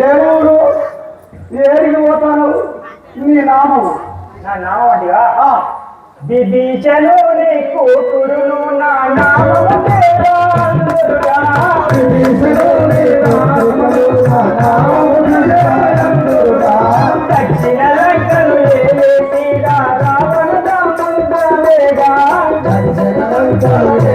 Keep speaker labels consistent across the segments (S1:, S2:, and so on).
S1: ఏమూరు ఏడికి పోతాను నీ నామం
S2: నా నామం అంటిగా బిబీచను నీ కూతురును నా నామము దక్షిణ లంకను ఏలేసిగా రావణ దాముందలేగా దక్షిణ లంకను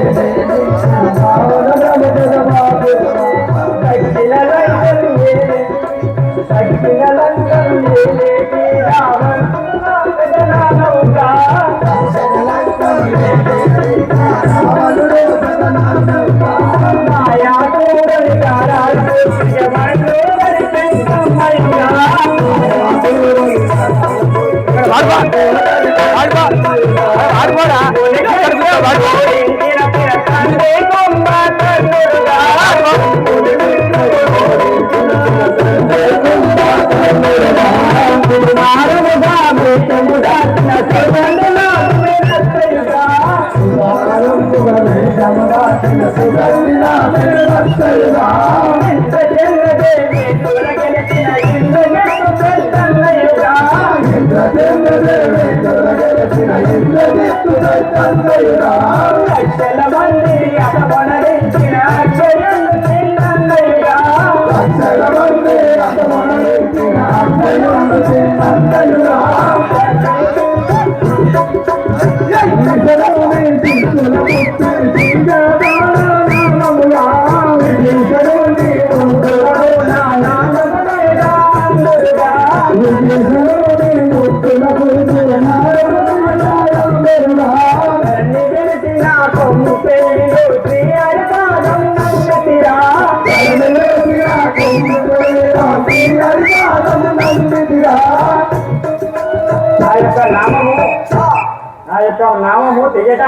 S2: నామము తెగట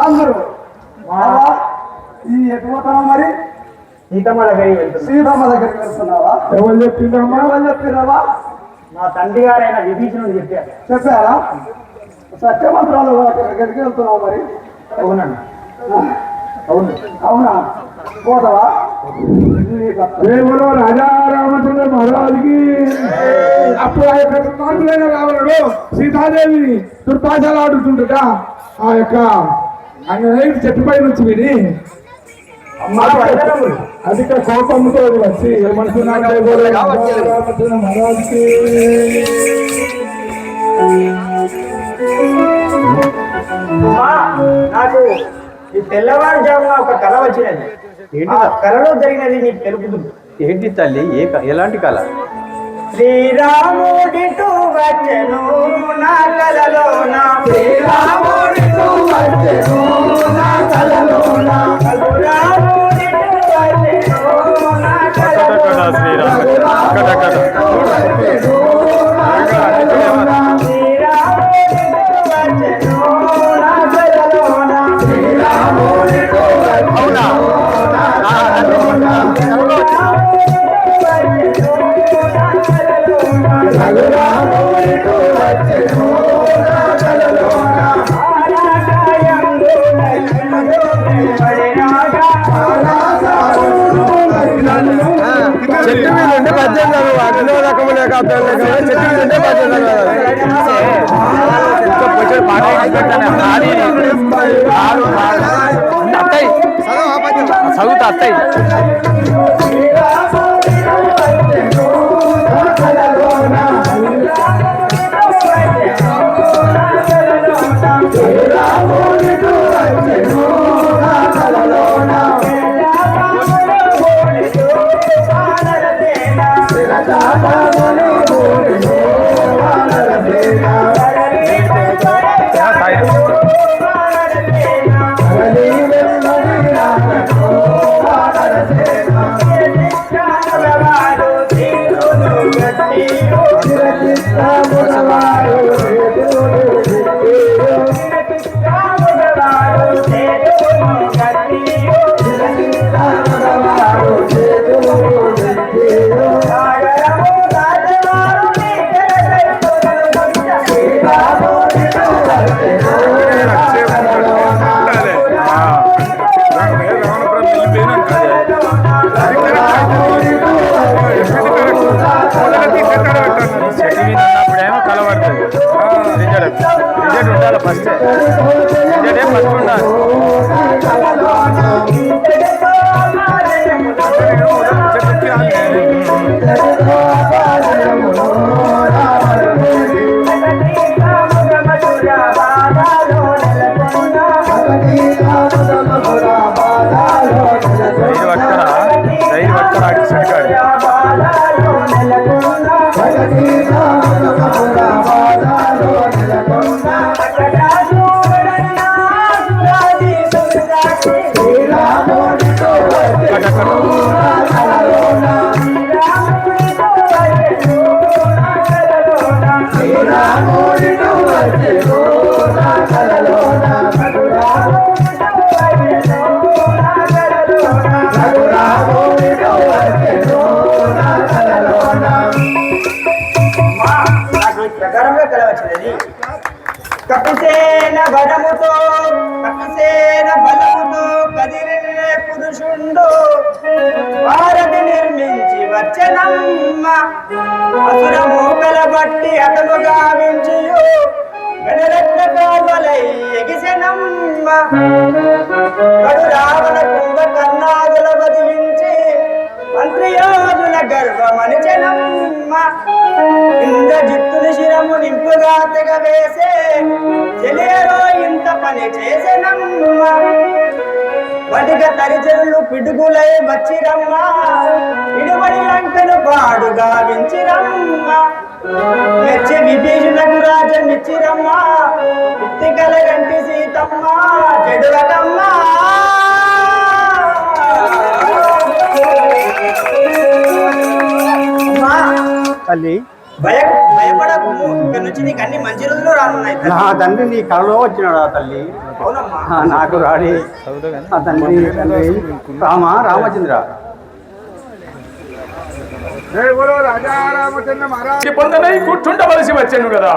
S2: అందరు
S1: ఈ ఎటు పోతావా మరి
S2: సీతమ్మ దగ్గరికి వెళ్తున్నా.
S1: సీతమ్మ దగ్గరికి వెళ్తున్నావా?
S2: ఎవరు చెప్పిందమ్మా?
S1: ఎవరు చెప్పినావా?
S2: మా తండ్రి గారైన విభీషణుడు చెప్పారు.
S1: చెప్పారా? సత్యమంత్రాలు దగ్గరికి వెళ్తున్నావు మరి?
S2: అవునండి. అవును.
S1: అవునా? పోతావా?
S3: రాజా రామచంద్ర మహారాజుకి అప్పుడు ఆ యొక్క దుర్మార్గులైన రావణుడు సీతాదేవిని దుర్భాషలు ఆడుతుండట. ఆ యొక్క ఆయన చెట్టుపై నుంచి విని అధిక కోపంతో వచ్చి ఏమంటున్నాడు రామచంద్ర మహారాజుకి
S2: నాకు ఈ తెల్లవారుజామున ఒక కళ వచ్చినది. కళలో జరిగినది నీకు తెలుపుతుంది.
S4: ఏంటి తల్లి? ఎలాంటి కళ?
S2: శ్రీరాముడిటు వచ్చెను నా కలలో నా
S1: శ్రీరాముడిటు వచ్చెను నా కలలో నా
S2: రఘురాముడిటు వచ్చెను నా కలలో
S4: చెట్టు మీద ఉంటే పద్దెనిమిది అగ్నిలో రకము లేక చెట్టు మీద ఉంటే పద్దెనిమిది చదువుతా అత్తయ్య ఉన్నప్పుడేమో కలబడుతుంది రిజల్ట్ ఉండాలి ఫస్ట్ రిజల్ట్ ఏం ఫస్ట్ ఉండాలి రైలు పట్టుకరా అటు సరికాడు
S2: ప్రకారంగా కలవచ్చినది కపిసేన బలముతో కపిసేన బలముతో కదిలినే పురుషుండు భారతి నిర్మించి వచ్చనమ్మ అసుర మూకల బట్టి అతను గావించి గణరత్న కావలై ఎగిసెనమ్మ కడు రావణ కుంభకర్ణాదుల బదిలించి మంత్రియోధుల గర్వమనిచెనమ్మ ఇంద్రజిత్తుని శిరము నింపుగా తెగవేసే చెలేరో ఇంత పని చేసెనమ్మ వటిక తరిచెరులు పిడుగులై వచ్చిరమ్మ ఇడుబడి లంకను పాడుగా వించిరమ్మ మెచ్చి విభీషణకు రాజమిచ్చిరమ్మ ఇత్తికల గంటి సీతమ్మ చెడువకమ్మ
S5: తల్లి
S2: భయపడకు ఇక్కడ నుంచి నీకు అన్ని మంచి రోజులు రానున్నాయి
S5: నా తండ్రి నీ కళలో వచ్చినాడా తల్లి
S2: అవునమ్మా
S5: నాకు రాడి ఆ తండ్రి రామచంద్ర
S3: రాజా రామచంద్ర మహారాజ్ పొందనై కూర్చుండవలసి వచ్చాను కదా